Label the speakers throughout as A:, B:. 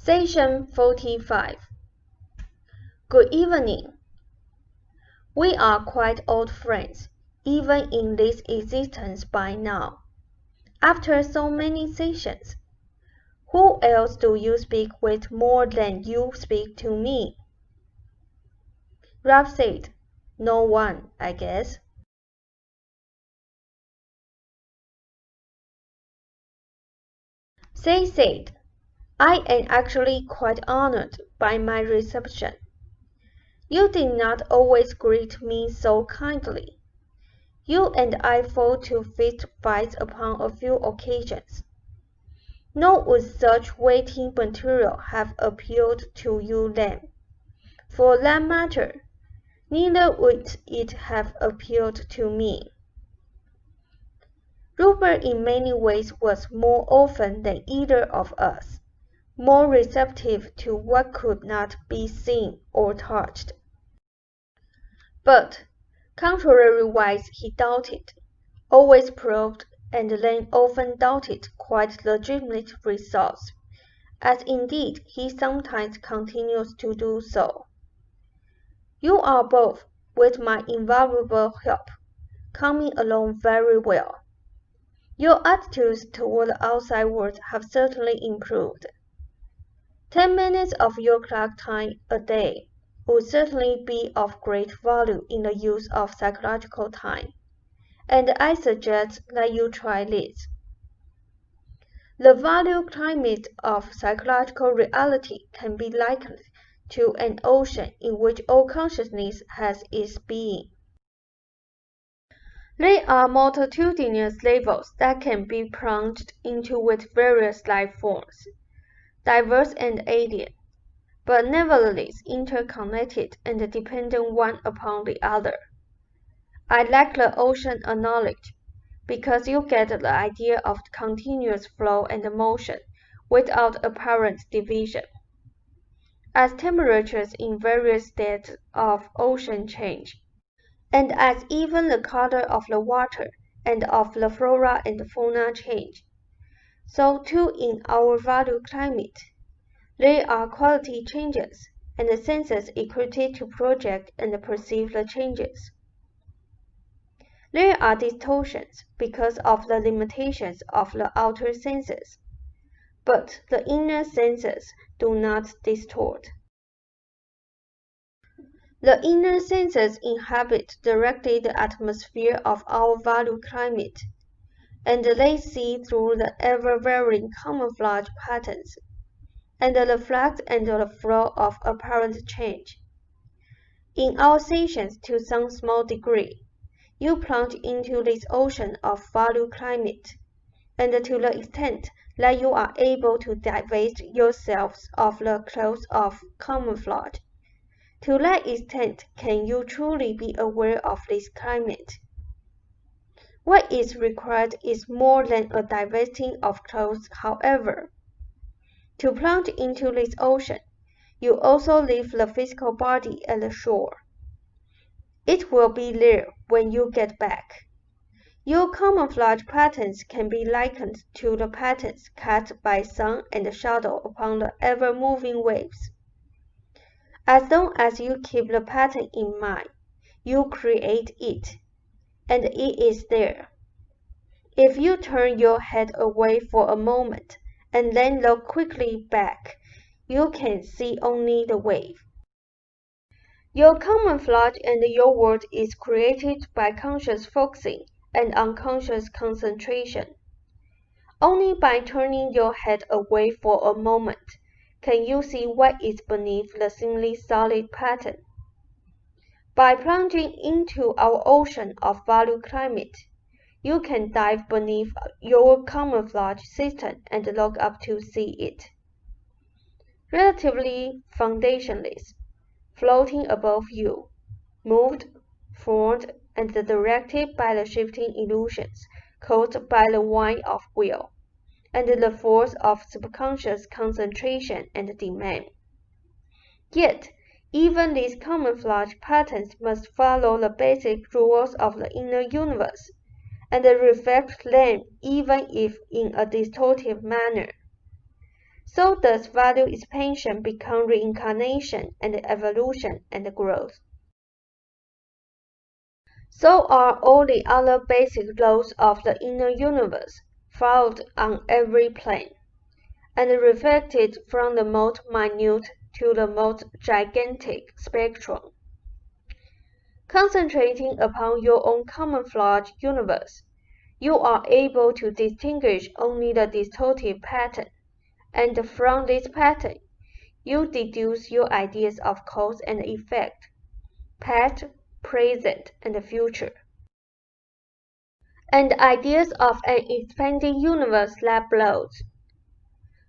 A: Session 45. Good evening. We are quite old friends, even in this existence by now. After so many sessions, who else do you speak with more than you speak to me? Ralph said, No one, I guess. Say said, I am actually quite honored by my reception. You did not always greet me so kindly. You and I fell to fist fights upon a few occasions. Nor would such weighty material have appealed to you then. For that matter, neither would it have appealed to me. Rupert in many ways was more often than either of us, more receptive to what could not be seen or touched. But, contrariwise, he doubted, always probed, and then often doubted quite legitimate results, as indeed he sometimes continues to do so. You are both, with my invaluable help, coming along very well. Your attitudes toward the outside world have certainly improved. 10 minutes of your clock time a day would certainly be of great value in the use of psychological time, and I suggest that you try this. The value climate of psychological reality can be likened to an ocean in which all consciousness has its being. There are multitudinous levels that can be plunged into with various life forms, diverse and alien, but nevertheless interconnected and dependent one upon the other. I like the ocean analogy, because you get the idea of continuous flow and motion without apparent division. As temperatures in various states of ocean change, and as even the color of the water and of the flora and fauna change, so too in our value climate, there are quality changes, and the senses equipped to project and perceive the changes. There are distortions because of the limitations of the outer senses, but the inner senses do not distort. The inner senses inhabit directly the atmosphere of our value climate, and they see through the ever-varying camouflage patterns, and the flux and the flow of apparent change. In our sessions, to some small degree, you plunge into this ocean of value climate, and to the extent that you are able to divest yourselves of the clothes of camouflage, to that extent can you truly be aware of this climate. What is required is more than a divesting of clothes, however. To plunge into this ocean, you also leave the physical body at the shore. It will be there when you get back. Your camouflage patterns can be likened to the patterns cast by sun and shadow upon the ever-moving waves. As long as you keep the pattern in mind, you create it, and it is there. If you turn your head away for a moment and then look quickly back, you can see only the wave. Your camouflage and your world is created by conscious focusing and unconscious concentration. Only by turning your head away for a moment can you see what is beneath the seemingly solid pattern. By plunging into our ocean of value climate, you can dive beneath your camouflage system and look up to see it. Relatively foundationless, floating above you, moved, formed, and directed by the shifting illusions caused by the wind of will, and the force of subconscious concentration and demand. Yet, even these camouflage patterns must follow the basic rules of the inner universe, and reflect them even if in a distorted manner. so does value expansion become reincarnation and evolution and growth. So are all the other basic laws of the inner universe, followed on every plane, and reflected from the most minute to the most gigantic spectrum. Concentrating upon your own camouflage universe, you are able to distinguish only the distortive pattern, and from this pattern, you deduce your ideas of cause and effect, past, present, and future, and ideas of an expanding universe that blows.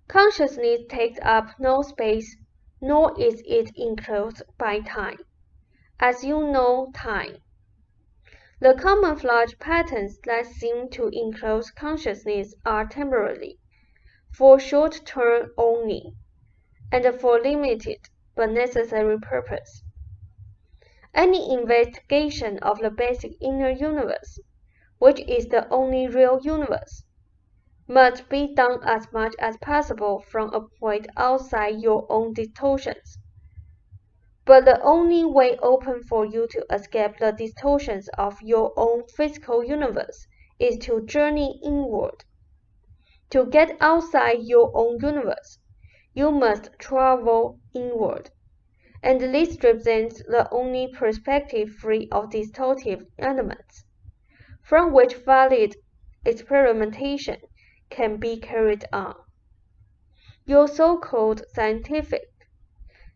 A: Consciousness takes up no space, nor is it enclosed by time, as you know time. The camouflage patterns that seem to enclose consciousness are temporary, for short term only, and for limited but necessary purpose. Any investigation of the basic inner universe, which is the only real universe, must be done as much as possible from a point outside your own distortions. But the only way open for you to escape the distortions of your own physical universe is to journey inward. To get outside your own universe, you must travel inward, and this represents the only perspective free of distortive elements, from which valid experimentation can be carried on. Your so-called scientific,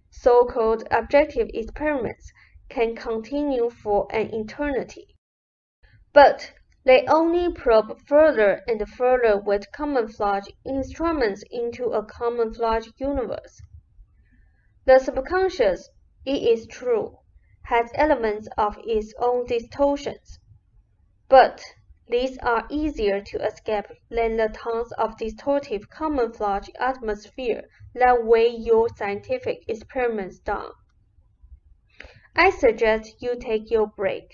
A: so-called objective experiments can continue for an eternity, but they only probe further and further with camouflage instruments into a camouflage universe. The subconscious, it is true, has elements of its own distortions, but these are easier to escape than the tons of distortive camouflage atmosphere that weigh your scientific experiments down. I suggest you take your break.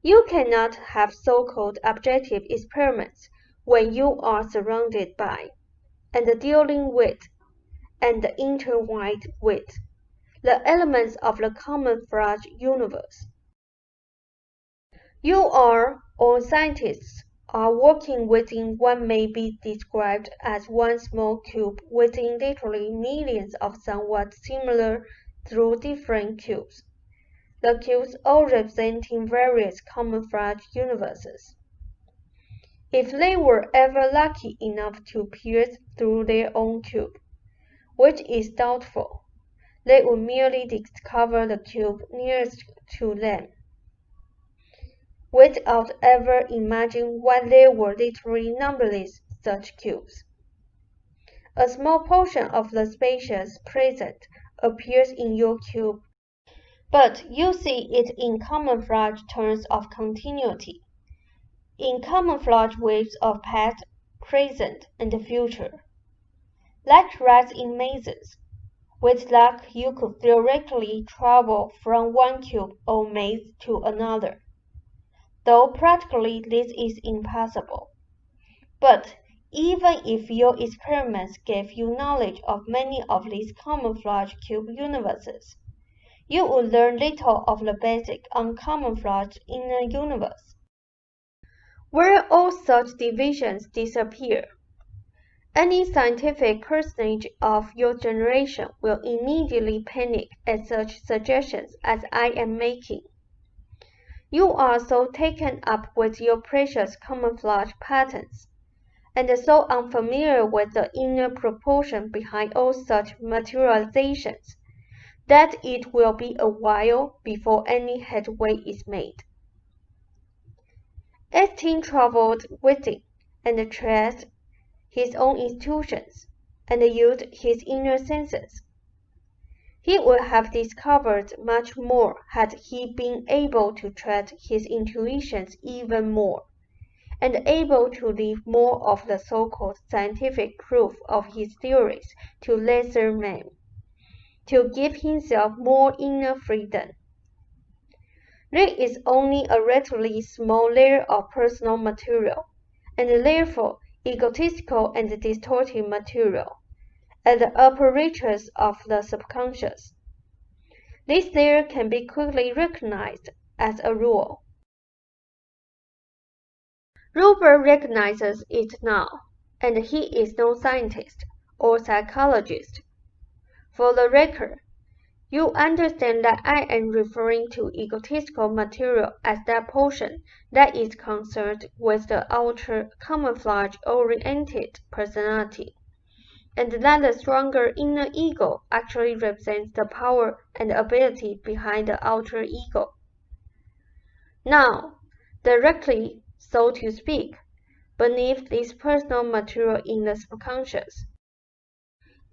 A: You cannot have so-called objective experiments when you are surrounded by, and dealing with, and intertwined with, the elements of the camouflage universe. You are, or scientists, are working within what may be described as one small cube within literally millions of somewhat similar through different cubes, the cubes all representing various camouflage universes. If they were ever lucky enough to pierce through their own cube, which is doubtful, they would merely discover the cube nearest to them, without ever imagining what there were literally numberless such cubes. A small portion of the spaces present appears in your cube, but you see it in camouflage terms of continuity, in camouflage waves of past, present, and future. Like rats in mazes, with luck you could theoretically travel from one cube or maze to another, though practically this is impossible. But even if your experiments gave you knowledge of many of these camouflage cube universes, you would learn little of the basic uncamouflaged inner universe, where all such divisions disappear. Any scientific personage of your generation will immediately panic at such suggestions as I am making. You are so taken up with your precious camouflage patterns, and so unfamiliar with the inner proportion behind all such materializations, that it will be a while before any headway is made. Epstein traveled within and traced his own intuitions, and used his inner senses. He would have discovered much more had he been able to trust his intuitions even more, and able to leave more of the so-called scientific proof of his theories to lesser men, to give himself more inner freedom. There is only a relatively small layer of personal material, and therefore egotistical and distorted material at the upper reaches of the subconscious. This layer can be quickly recognized as a rule. Robert recognizes it now, and he is no scientist or psychologist. For the record, you understand that I am referring to egotistical material as that portion that is concerned with the outer camouflage-oriented personality, and that the stronger inner ego actually represents the power and ability behind the outer ego. Now, directly, so to speak, beneath this personal material in the subconscious,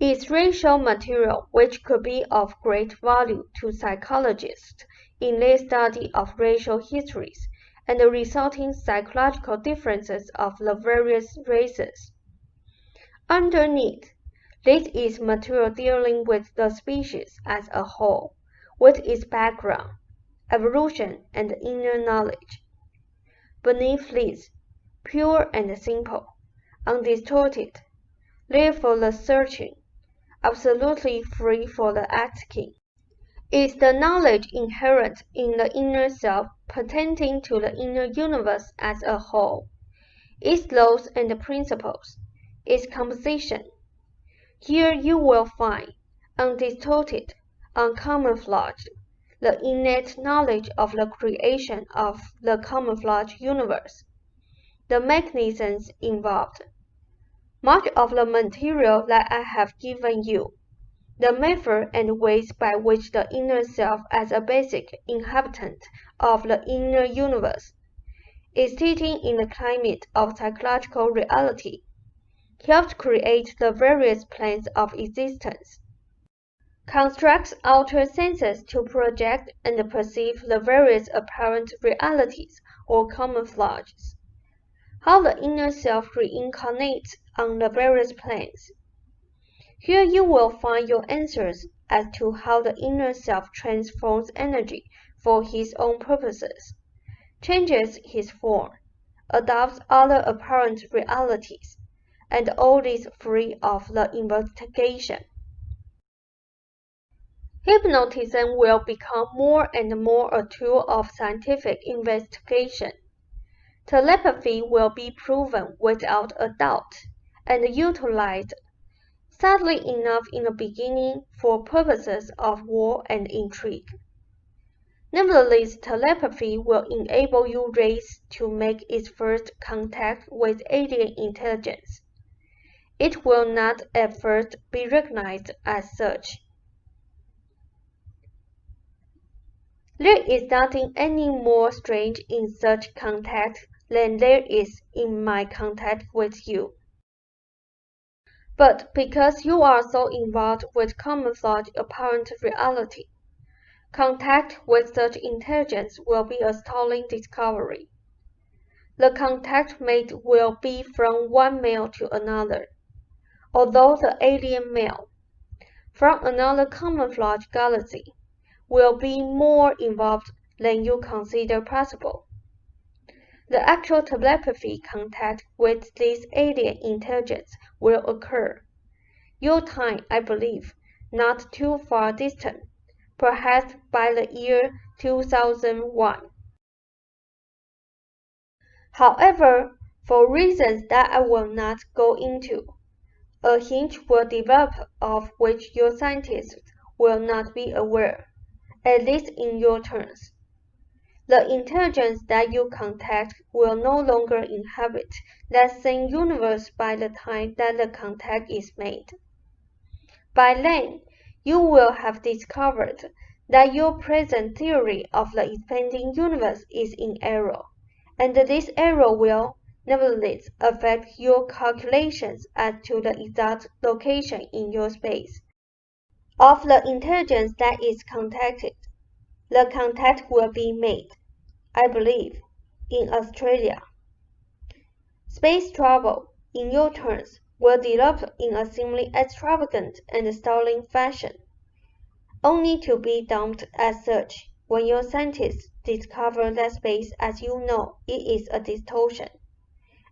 A: is racial material which could be of great value to psychologists in their study of racial histories and the resulting psychological differences of the various races. Underneath, this is material dealing with the species as a whole, with its background, evolution, and inner knowledge. Beneath this, pure and simple, undistorted, there for the searching, absolutely free for the asking, is the knowledge inherent in the inner self pertaining to the inner universe as a whole, its laws and principles, its composition. Here you will find, undistorted, uncamouflaged, the innate knowledge of the creation of the camouflage universe, the mechanisms involved, much of the material that I have given you, the method and ways by which the inner self as a basic inhabitant of the inner universe is sitting in the climate of psychological reality, helps create the various planes of existence, constructs outer senses to project and perceive the various apparent realities or camouflages, how the inner self reincarnates on the various planes. Here you will find your answers as to how the inner self transforms energy for his own purposes, changes his form, adopts other apparent realities, and all this free of the investigation. Hypnotism will become more and more a tool of scientific investigation. Telepathy will be proven without a doubt and utilized, sadly enough in the beginning, for purposes of war and intrigue. Nevertheless, telepathy will enable your race to make its first contact with alien intelligence. It will not at first be recognized as such. There is nothing any more strange in such contact than there is in my contact with you. But because you are so involved with camouflage apparent reality, contact with such intelligence will be a startling discovery. The contact made will be from one male to another, although the alien male, from another camouflage galaxy, will be more involved than you consider possible. The actual telepathy contact with this alien intelligence will occur. Your time, I believe, not too far distant, perhaps by the year 2001. However, for reasons that I will not go into, a hint will develop of which your scientists will not be aware, at least in your terms. The intelligence that you contact will no longer inhabit that same universe by the time that the contact is made. By then, you will have discovered that your present theory of the expanding universe is in error, and this error will, nevertheless, affect your calculations as to the exact location in your space of the intelligence that is contacted. The contact will be made, I believe, in Australia. Space travel, in your terms, will develop in a seemingly extravagant and startling fashion, only to be dumped as such when your scientists discover that space as you know it is a distortion,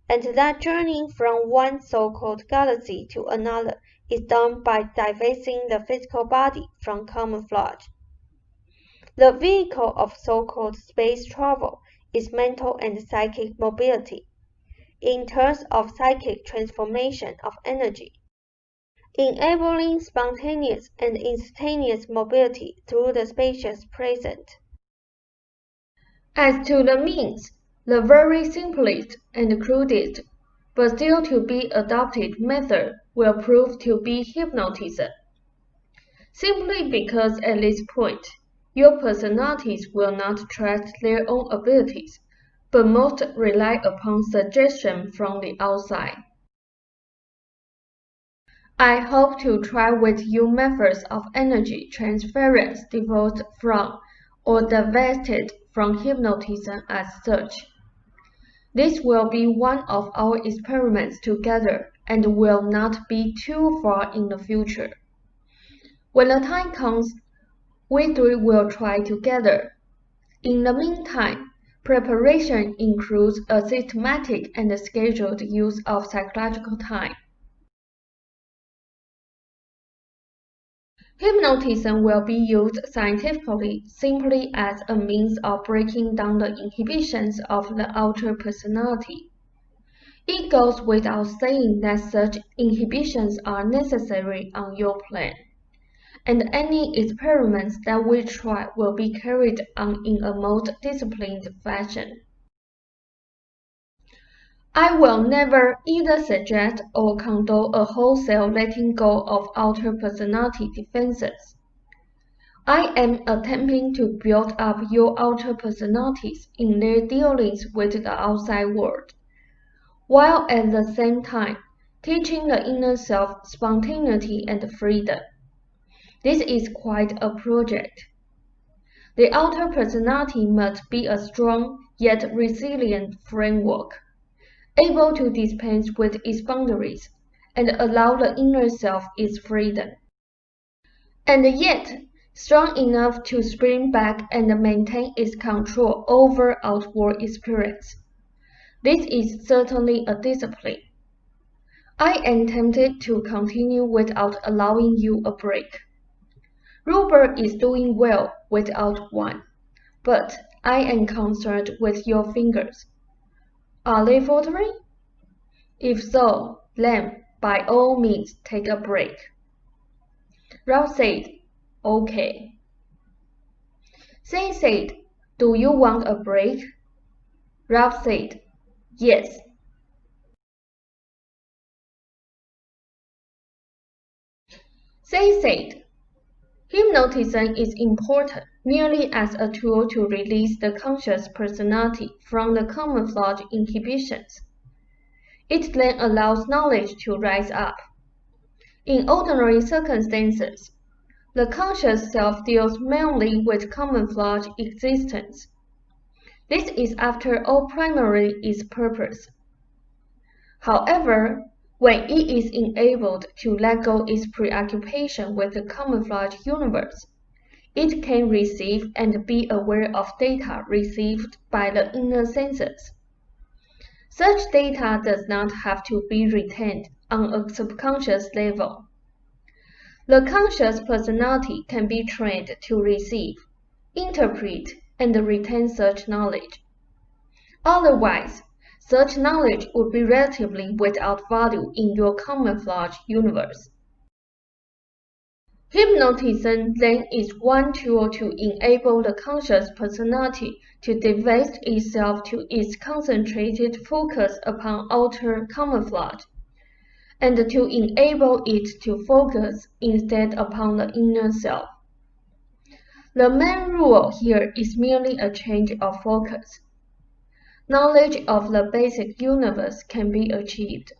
A: and that journey from one so-called galaxy to another is done by divesting the physical body from camouflage. The vehicle of so-called space travel is mental and psychic mobility, in terms of psychic transformation of energy, enabling spontaneous and instantaneous mobility through the spacious present. As to the means, the very simplest and crudest, but still to be adopted method will prove to be hypnotism. Simply because at this point, your personalities will not trust their own abilities, but most rely upon suggestion from the outside. I hope to try with you methods of energy transference divorced from or divested from hypnotism as such. This will be one of our experiments together and will not be too far in the future. When the time comes, we three will try together. In the meantime, preparation includes a systematic and scheduled use of psychological time. Hypnotism will be used scientifically simply as a means of breaking down the inhibitions of the outer personality. It goes without saying that such inhibitions are necessary on your plan, and any experiments that we try will be carried on in a most disciplined fashion. I will never either suggest or condone a wholesale letting go of outer personality defenses. I am attempting to build up your outer personalities in their dealings with the outside world, while at the same time teaching the inner self spontaneity and freedom. This is quite a project. The outer personality must be a strong yet resilient framework, able to dispense with its boundaries and allow the inner self its freedom, and yet strong enough to spring back and maintain its control over outward experience. This is certainly a discipline. I am tempted to continue without allowing you a break. Robert is doing well without one, but I am concerned with your fingers. Are they faltering? If so, then by all means take a break. Ralph said, "Okay." Zane said, "Do you want a break?" Ralph said, "Yes." Zane said, "Hypnotism is important merely as a tool to release the conscious personality from the camouflage inhibitions. It then allows knowledge to rise up. In ordinary circumstances, the conscious self deals mainly with camouflage existence. This is after all primarily its purpose. However, when it is enabled to let go its preoccupation with the camouflage universe, it can receive and be aware of data received by the inner senses. Such data does not have to be retained on a subconscious level. The conscious personality can be trained to receive, interpret, and retain such knowledge. Otherwise, such knowledge would be relatively without value in your camouflage universe. Hypnotism then is one tool to enable the conscious personality to divest itself to its concentrated focus upon outer camouflage, and to enable it to focus instead upon the inner self. The main rule here is merely a change of focus. Knowledge of the basic universe can be achieved,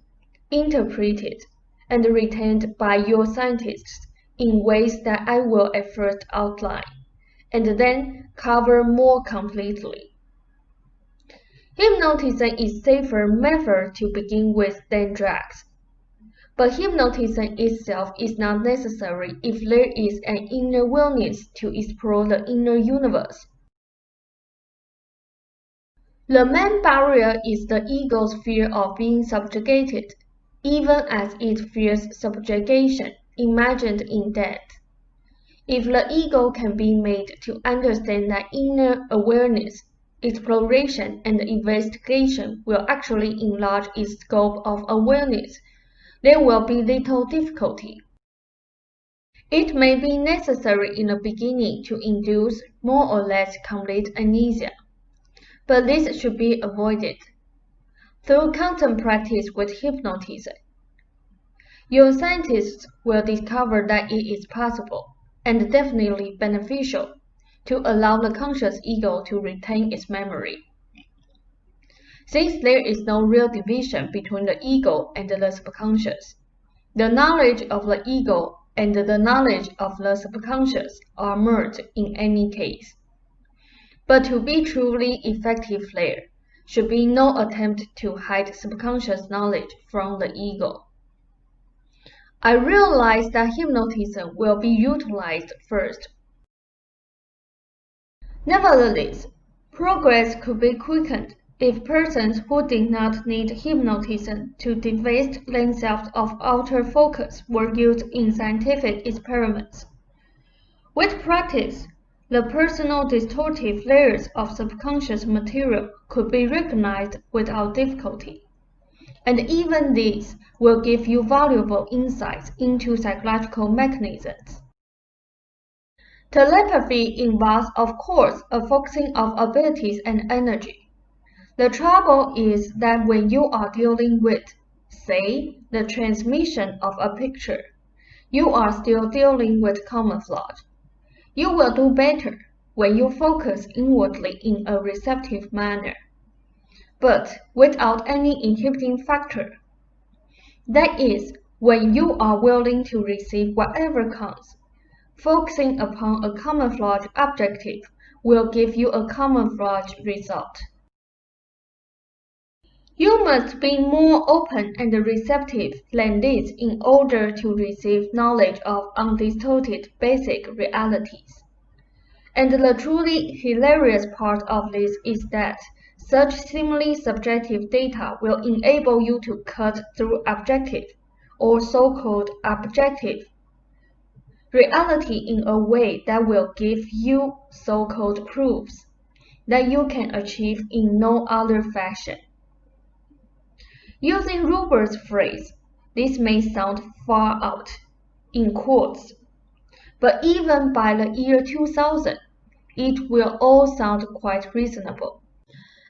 A: interpreted, and retained by your scientists in ways that I will at first outline, and then cover more completely. Hypnotism is a safer method to begin with than drugs, but hypnotism itself is not necessary if there is an inner willingness to explore the inner universe. The main barrier is the ego's fear of being subjugated, even as it fears subjugation imagined in death. If the ego can be made to understand that inner awareness, exploration, and investigation will actually enlarge its scope of awareness, there will be little difficulty. It may be necessary in the beginning to induce more or less complete amnesia, but this should be avoided through constant practice with hypnotism. Your scientists will discover that it is possible, and definitely beneficial, to allow the conscious ego to retain its memory. Since there is no real division between the ego and the subconscious, the knowledge of the ego and the knowledge of the subconscious are merged in any case. But to be truly effective there should be no attempt to hide subconscious knowledge from the ego. I realize that hypnotism will be utilized first. Nevertheless, progress could be quickened if persons who did not need hypnotism to divest themselves of outer focus were used in scientific experiments. With practice, the personal distortive layers of subconscious material could be recognized without difficulty, and even these will give you valuable insights into psychological mechanisms. Telepathy involves, of course, a focusing of abilities and energy. The trouble is that when you are dealing with, say, the transmission of a picture, you are still dealing with camouflage. You will do better when you focus inwardly in a receptive manner, but without any inhibiting factor. That is, when you are willing to receive whatever comes. Focusing upon a camouflage objective will give you a camouflage result. You must be more open and receptive than this in order to receive knowledge of undistorted basic realities. And the truly hilarious part of this is that such seemingly subjective data will enable you to cut through objective, or so-called objective, reality in a way that will give you so-called proofs that you can achieve in no other fashion. Using Ruber's phrase, this may sound far out, in quotes, but even by the year 2000, it will all sound quite reasonable.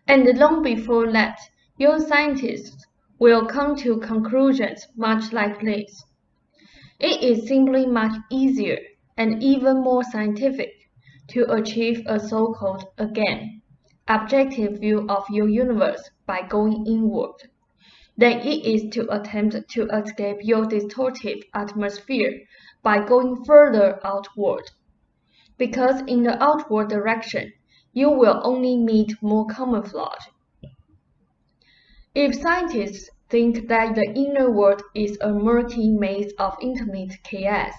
A: And long before that, your scientists will come to conclusions much like this. It is simply much easier and even more scientific to achieve a so-called, again, objective view of your universe by going inward than it is to attempt to escape your distortive atmosphere by going further outward. Because in the outward direction, you will only meet more camouflage. If scientists think that the inner world is a murky maze of infinite chaos,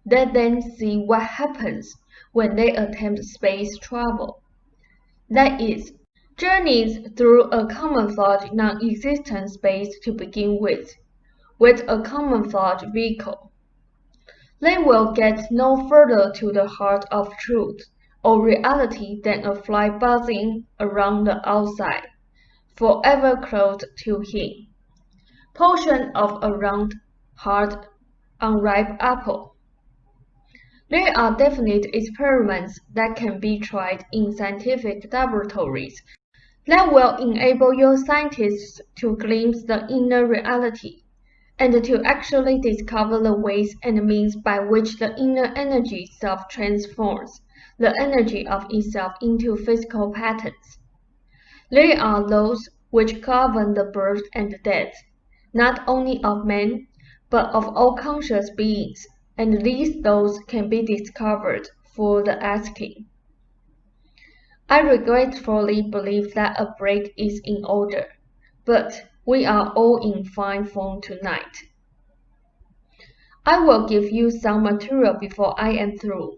A: let them see what happens when they attempt space travel. That is, journeys through a camouflage non-existent space to begin with a camouflage vehicle. They will get no further to the heart of truth or reality than a fly buzzing around the outside, forever close to him. Portion of a round, hard, unripe apple. There are definite experiments that can be tried in scientific laboratories that will enable your scientists to glimpse the inner reality and to actually discover the ways and means by which the inner energy itself transforms the energy of itself into physical patterns. There are those which govern the birth and death, not only of men, but of all conscious beings, and these thoughts can be discovered for the asking. I regretfully believe that a break is in order, but we are all in fine form tonight. I will give you some material before I am through.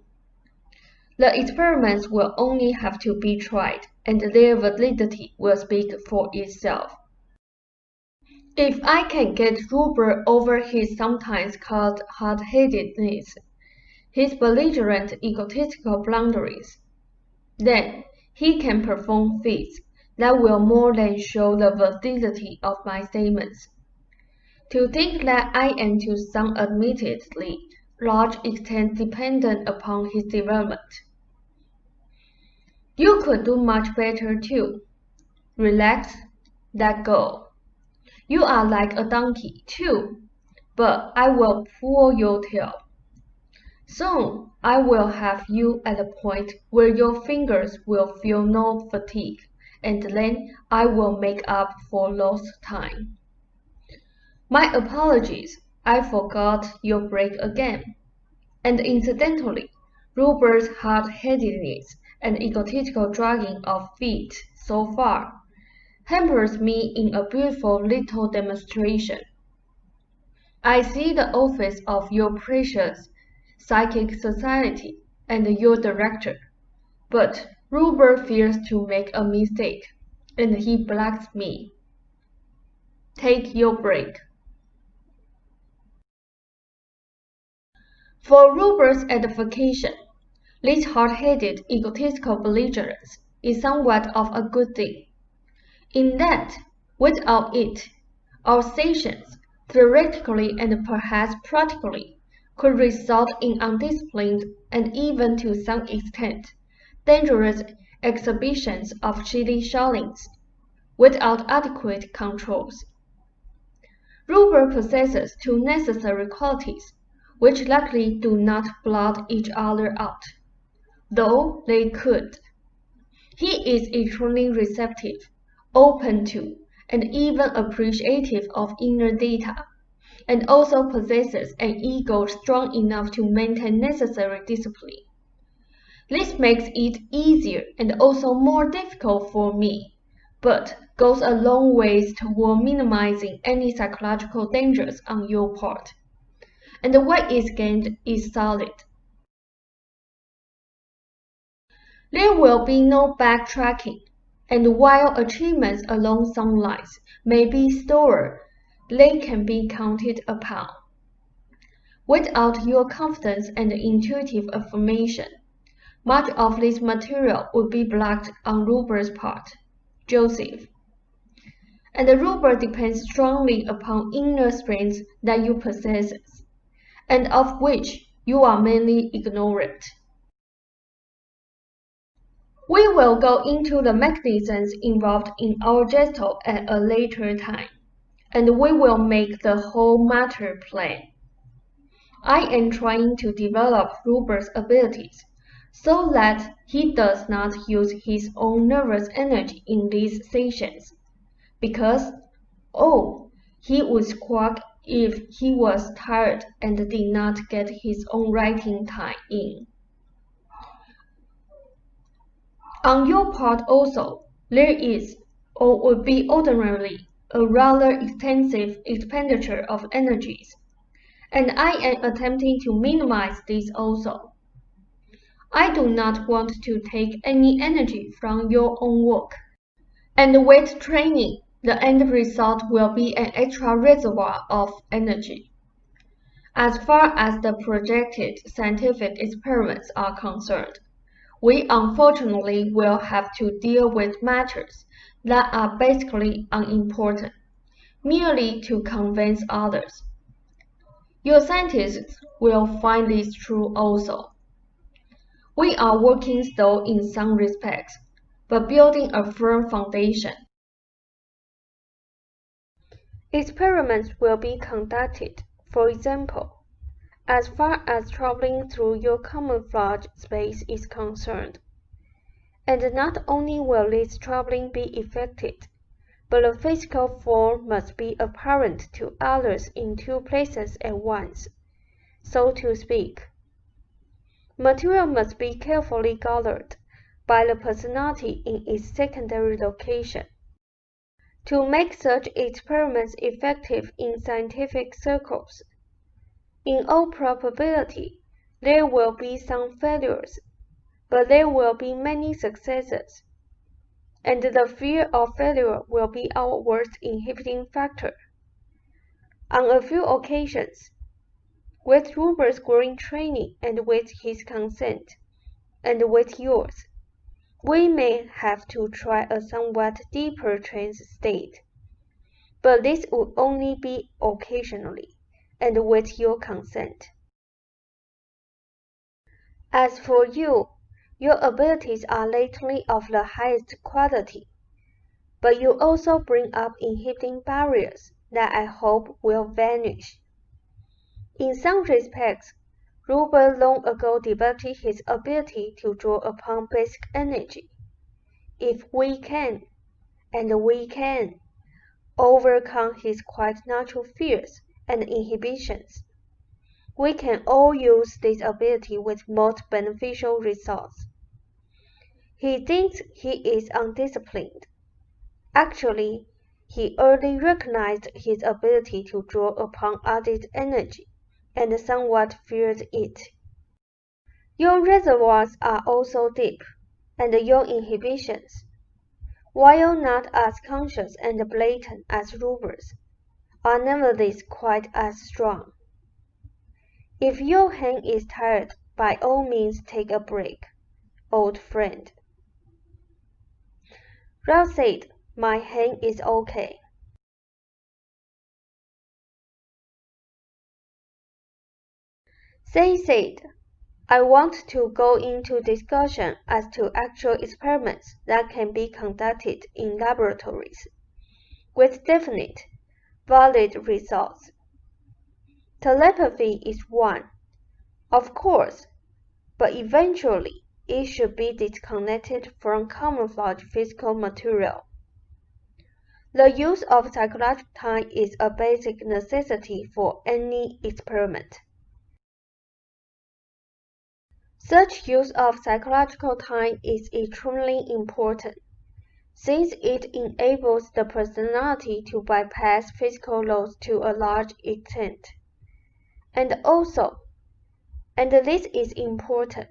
A: The experiments will only have to be tried, and their validity will speak for itself. If I can get Rupert over his sometimes called hard-headedness, his belligerent egotistical blunderings, then he can perform feats that will more than show the validity of my statements. To think that I am to some admittedly large extent dependent upon his development. You could do much better too. Relax, let go. You are like a donkey too, but I will pull your tail. Soon I will have you at a point where your fingers will feel no fatigue, and then I will make up for lost time. My apologies, I forgot your break again. And incidentally, Rupert's hard-headedness and egotistical dragging of feet so far hampers me in a beautiful little demonstration. I see the office of your precious psychic society and your director, but Rupert fears to make a mistake, and he blacks me. Take your break. For Rupert's edification, this hard-headed, egotistical belligerence is somewhat of a good thing, in that, without it, our sessions, theoretically and perhaps practically, could result in undisciplined and even to some extent dangerous exhibitions of shilly-shallings, without adequate controls. Rupert possesses two necessary qualities, which likely do not blot each other out, though they could. He is extremely receptive, open to, and even appreciative of inner data, and also possesses an ego strong enough to maintain necessary discipline. This makes it easier and also more difficult for me, but goes a long ways toward minimizing any psychological dangers on your part. And what is gained is solid. There will be no backtracking, and while achievements along some lines may be slower, they can be counted upon. Without your confidence and intuitive affirmation, much of this material would be blocked on Rupert's part, Joseph. And Rupert depends strongly upon inner strengths that you possess, and of which you are mainly ignorant. We will go into the mechanisms involved in our gesture at a later time, and we will make the whole matter plain. I am trying to develop Rupert's abilities so that he does not use his own nervous energy in these sessions, because, he would squawk if he was tired and did not get his own writing time in. On your part also, there is, or would be ordinarily, a rather extensive expenditure of energies, and I am attempting to minimize this also. I do not want to take any energy from your own work, and with training, the end result will be an extra reservoir of energy. As far as the projected scientific experiments are concerned, we unfortunately will have to deal with matters that are basically unimportant, merely to convince others. Your scientists will find this true also. We are working slow in some respects, but building a firm foundation. Experiments will be conducted, for example, as far as traveling through your camouflage space is concerned. And not only will this traveling be effected, but the physical form must be apparent to others in two places at once, so to speak. Material must be carefully gathered by the personality in its secondary location. To make such experiments effective in scientific circles, in all probability, there will be some failures, but there will be many successes, and the fear of failure will be our worst inhibiting factor. On a few occasions, with Rupert's growing training and with his consent, and with yours, we may have to try a somewhat deeper trance state, but this would only be occasionally, and with your consent. As for you, your abilities are lately of the highest quality, but you also bring up inhibiting barriers that I hope will vanish. In some respects, Rupert long ago developed his ability to draw upon basic energy. If we can, and we can, overcome his quite natural fears and inhibitions, we can all use this ability with most beneficial results. He thinks he is undisciplined. Actually, he early recognized his ability to draw upon others' energy, and somewhat feared it. Your reservoirs are also deep, and your inhibitions, while not as conscious and blatant as Rupert's, are nevertheless quite as strong. If your hand is tired, by all means take a break, old friend. Ralph said, "My hand is okay." Say said, "I want to go into discussion as to actual experiments that can be conducted in laboratories, with definite, valid results. Telepathy is one, of course, but eventually it should be disconnected from camouflage physical material. The use of psychological time is a basic necessity for any experiment. Such use of psychological time is extremely important, since it enables the personality to bypass physical laws to a large extent, and also, and this is important,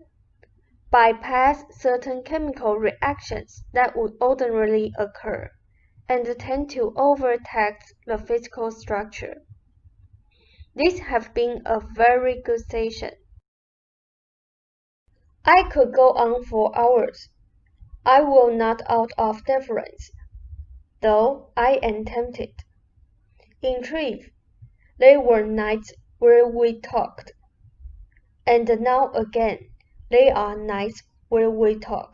A: bypass certain chemical reactions that would ordinarily occur, and tend to overtax the physical structure. This has been a very good session. I could go on for hours. I will not out of deference, though I am tempted. In truth, there were nights where we talked, and now again there are nights where we talk.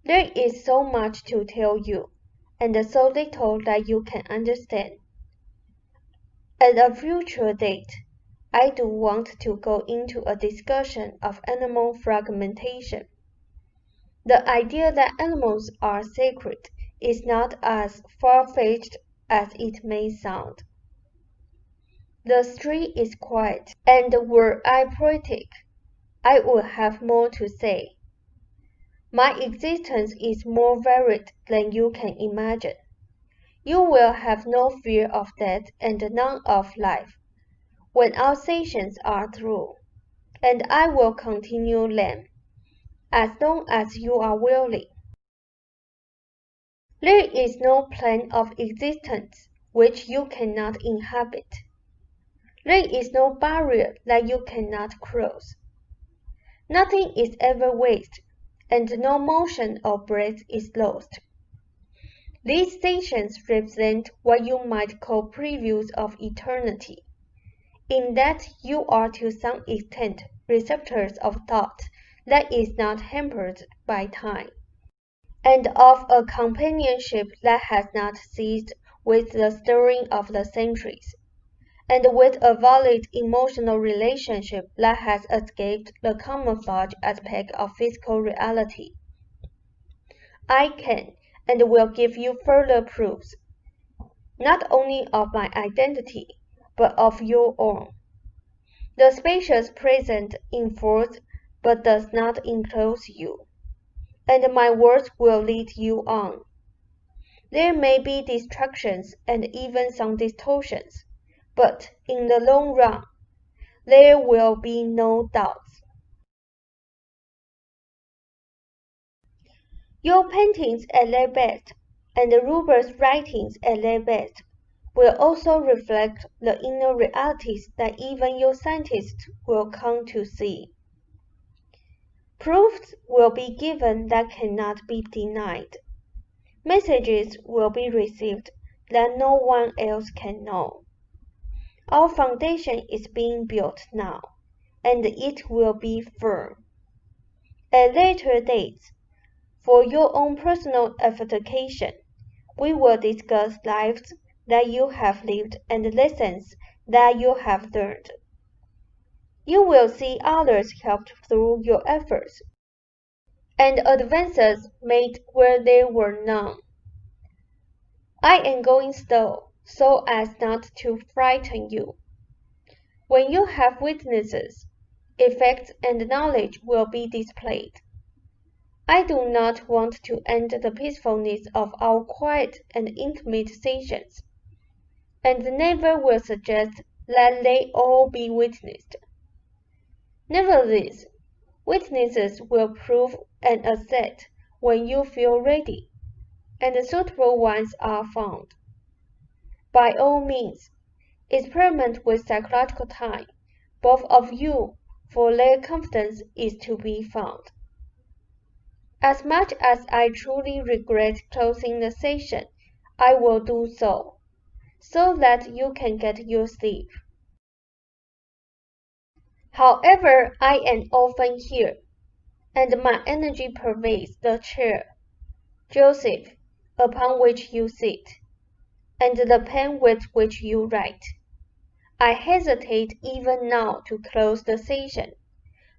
A: There is so much to tell you, and so little that you can understand. At a future date, I do want to go into a discussion of animal fragmentation. The idea that animals are sacred is not as far-fetched as it may sound. The street is quiet, and were I poetic, I would have more to say. My existence is more varied than you can imagine. You will have no fear of death and none of life when our sessions are through, and I will continue them as long as you are willing. There is no plane of existence which you cannot inhabit. There is no barrier that you cannot cross. Nothing is ever wasted, and no motion or breath is lost. These stations represent what you might call previews of eternity, in that you are to some extent receptors of thought that is not hampered by time, and of a companionship that has not ceased with the stirring of the centuries, and with a valid emotional relationship that has escaped the camouflage aspect of physical reality. I can and will give you further proofs, not only of my identity, but of your own. The spacious present enfolds but does not enclose you, and my words will lead you on. There may be distractions and even some distortions, but in the long run, there will be no doubts. Your paintings at their best, and Ruber's writings at their best, will also reflect the inner realities that even your scientists will come to see. Proofs will be given that cannot be denied. Messages will be received that no one else can know. Our foundation is being built now, and it will be firm. At later dates, for your own personal edification, we will discuss lives that you have lived and lessons that you have learned. You will see others helped through your efforts, and advances made where there were none. I am going slow, so as not to frighten you. When you have witnesses, effects and knowledge will be displayed. I do not want to end the peacefulness of our quiet and intimate sessions, and never will suggest that they all be witnessed. Nevertheless, witnesses will prove an asset when you feel ready, and suitable ones are found. By all means, experiment with psychological time, both of you, for their confidence is to be found. As much as I truly regret closing the session, I will do so, so that you can get your sleep. However, I am often here, and my energy pervades the chair, Joseph, upon which you sit, and the pen with which you write. I hesitate even now to close the session,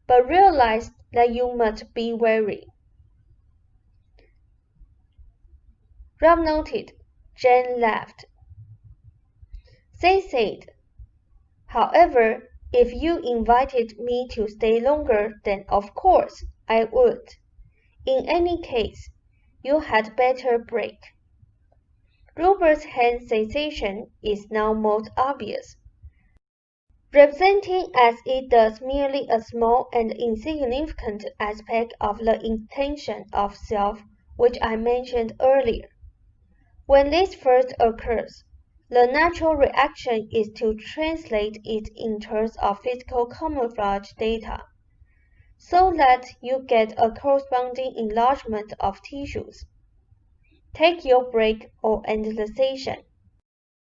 A: but realize that you must be wary. Rob noted. Jane laughed. They said, however, if you invited me to stay longer, then of course I would. In any case, you had better break. Robert's hand sensation is now most obvious, representing as it does merely a small and insignificant aspect of the intention of self which I mentioned earlier. When this first occurs, the natural reaction is to translate it in terms of physical camouflage data, so that you get a corresponding enlargement of tissues. Take your break or end the session.